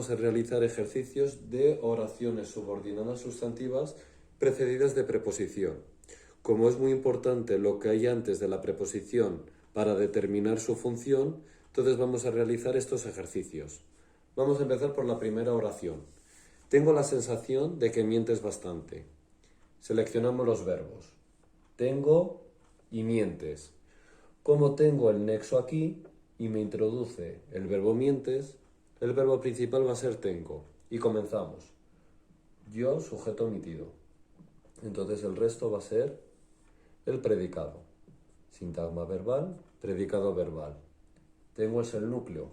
vamos a realizar ejercicios de oraciones subordinadas sustantivas precedidas de preposición. Como es muy importante lo que hay antes de la preposición para determinar su función, entonces vamos a realizar estos ejercicios. Vamos a empezar por la primera oración. Tengo la sensación de que mientes bastante. Seleccionamos los verbos. Tengo y mientes. Como tengo el nexo aquí y me introduce el verbo mientes, el verbo principal va a ser tengo. Y comenzamos. Yo, sujeto omitido. Entonces el resto va a ser el predicado. Sintagma verbal, predicado verbal. Tengo es el núcleo.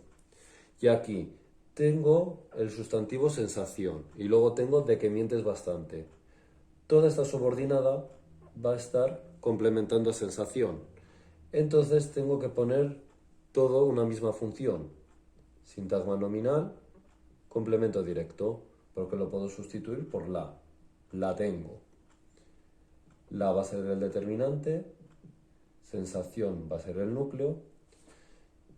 Y aquí tengo el sustantivo sensación y luego tengo de que mientes bastante. Toda esta subordinada va a estar complementando a sensación. Entonces tengo que poner todo una misma función. Sintagma nominal, complemento directo, porque lo puedo sustituir por la. La tengo. La va a ser el determinante, sensación va a ser el núcleo,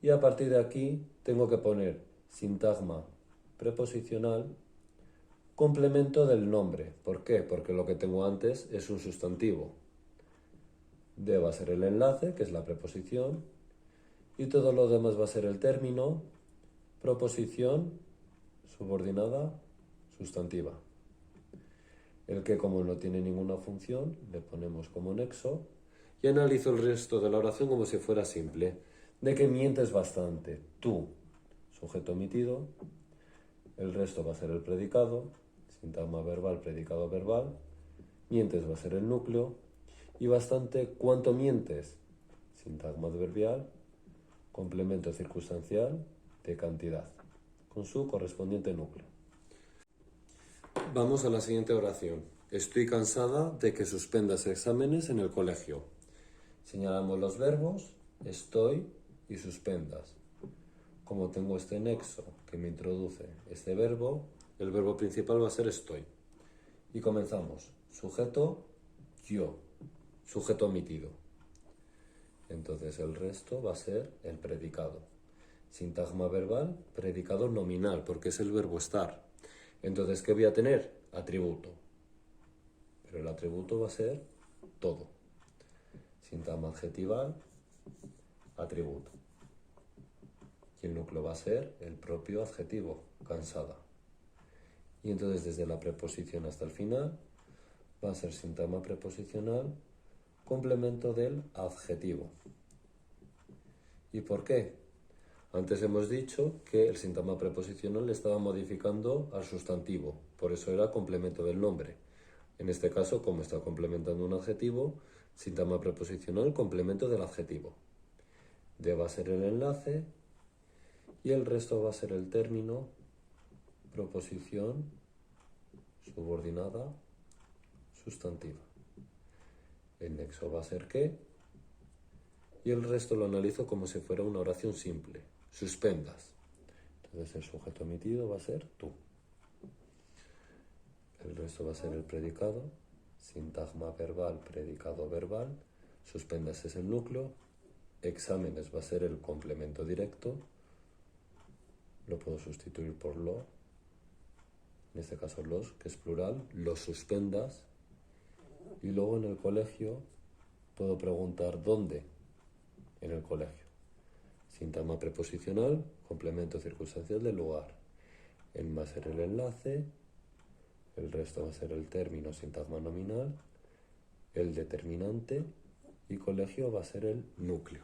y a partir de aquí tengo que poner sintagma preposicional, complemento del nombre. ¿Por qué? Porque lo que tengo antes es un sustantivo. De va a ser el enlace, que es la preposición, y todo lo demás va a ser el término, proposición, subordinada, sustantiva. El que, como no tiene ninguna función, le ponemos como nexo y analizo el resto de la oración como si fuera simple. De que mientes bastante. Tú, sujeto omitido. El resto va a ser el predicado. Sintagma verbal, predicado verbal. Mientes va a ser el núcleo. Y bastante, ¿cuánto mientes? Sintagma adverbial, complemento circunstancial de cantidad, con su correspondiente núcleo. Vamos a la siguiente oración. Estoy cansada de que suspendas exámenes en el colegio. Señalamos los verbos, estoy y suspendas. Como tengo este nexo que me introduce este verbo, el verbo principal va a ser estoy. Y comenzamos. Sujeto, yo. Sujeto omitido. Entonces el resto va a ser el predicado. Sintagma verbal, predicado nominal, porque es el verbo estar. Entonces, ¿qué voy a tener? Atributo. Pero el atributo va a ser todo. Sintagma adjetival, atributo. Y el núcleo va a ser el propio adjetivo, cansada. Y entonces desde la preposición hasta el final va a ser sintagma preposicional, complemento del adjetivo. ¿Y por qué? Antes hemos dicho que el sintagma preposicional le estaba modificando al sustantivo, por eso era complemento del nombre. En este caso, como está complementando un adjetivo, sintagma preposicional, complemento del adjetivo. De va a ser el enlace y el resto va a ser el término, proposición, subordinada, sustantiva. El nexo va a ser qué y el resto lo analizo como si fuera una oración simple. Suspendas. Entonces el sujeto omitido va a ser tú. El resto va a ser el predicado, sintagma verbal, predicado verbal, suspendas es el núcleo, exámenes va a ser el complemento directo, lo puedo sustituir por lo, en este caso los, que es plural, los suspendas, y luego en el colegio puedo preguntar ¿dónde? En el colegio. Sintagma preposicional, complemento circunstancial del lugar. En va a ser el enlace, el resto va a ser el término, sintagma nominal, el determinante y colegio va a ser el núcleo.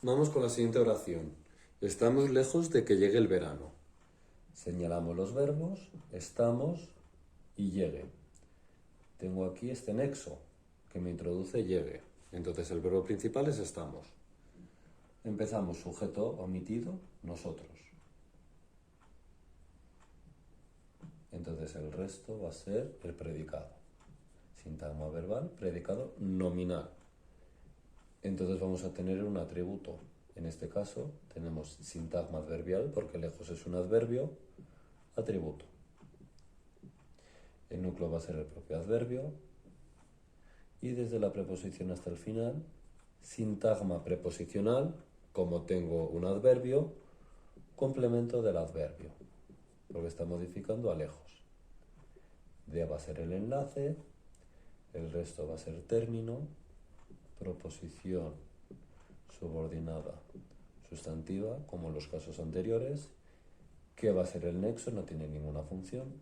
Vamos con la siguiente oración. Estamos lejos de que llegue el verano. Señalamos los verbos, estamos y llegue. Tengo aquí este nexo que me introduce llegue. Entonces el verbo principal es estamos. Empezamos sujeto omitido, nosotros. Entonces el resto va a ser el predicado. Sintagma verbal, predicado nominal. Entonces vamos a tener un atributo. En este caso tenemos sintagma adverbial, porque lejos es un adverbio, atributo. El núcleo va a ser el propio adverbio. Y desde la preposición hasta el final, sintagma preposicional, como tengo un adverbio, complemento del adverbio. porque está modificando a lejos. De va a ser el enlace, el resto va a ser término, proposición subordinada sustantiva, como en los casos anteriores, que va a ser el nexo, no tiene ninguna función.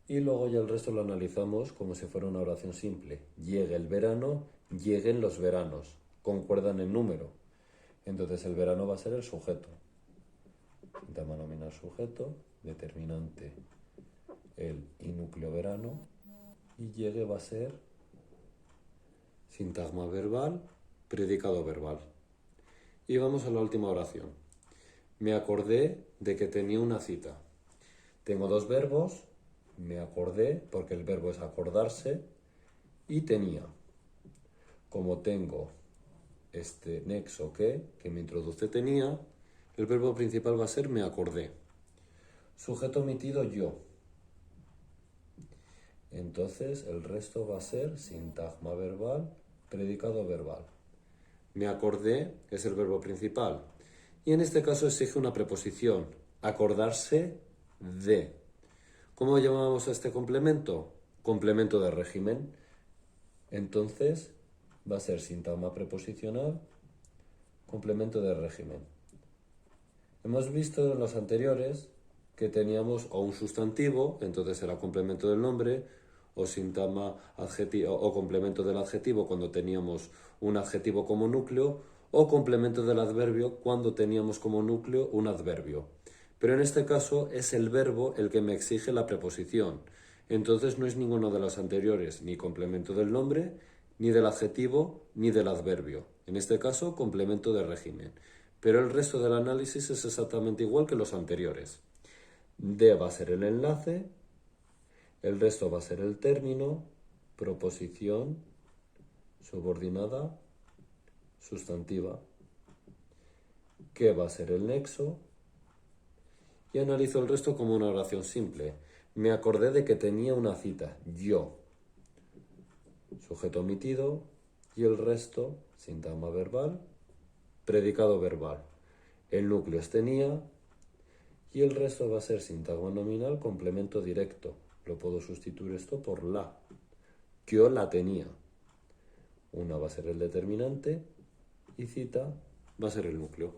Y luego ya el resto lo analizamos como si fuera una oración simple. Llegue el verano, lleguen los veranos, concuerdan en número. Entonces el verano va a ser el sujeto. Sintagma nominal sujeto, determinante el y núcleo verano, y llegue va a ser sintagma verbal, predicado verbal. Y vamos a la última oración. Me acordé de que tenía una cita. Tengo dos verbos, me acordé, porque el verbo es acordarse, y tenía. Como tengo este nexo que me introduce tenía, el verbo principal va a ser me acordé. Sujeto omitido yo. Entonces el resto va a ser sintagma verbal, predicado verbal. Me acordé es el verbo principal. Y en este caso exige una preposición. Acordarse de. ¿Cómo llamamos a este complemento? Complemento de régimen. Entonces va a ser sintagma preposicional, complemento de régimen. Hemos visto en los anteriores que teníamos o un sustantivo, entonces era complemento del nombre, o sintagma adjetivo o complemento del adjetivo cuando teníamos un adjetivo como núcleo, o complemento del adverbio cuando teníamos como núcleo un adverbio. Pero en este caso es el verbo el que me exige la preposición. Entonces no es ninguno de los anteriores, ni complemento del nombre, ni del adjetivo, ni del adverbio. En este caso, complemento de régimen. Pero el resto del análisis es exactamente igual que los anteriores. De va a ser el enlace, el resto va a ser el término, proposición, subordinada, sustantiva. Que va a ser el nexo. Y analizo el resto como una oración simple. Me acordé de que tenía una cita, yo. Sujeto omitido, y el resto, sintagma verbal, predicado verbal. El núcleo es tenía, y el resto va a ser sintagma nominal, complemento directo. Lo puedo sustituir esto por la. Yo la tenía. Una va a ser el determinante, y cita va a ser el núcleo.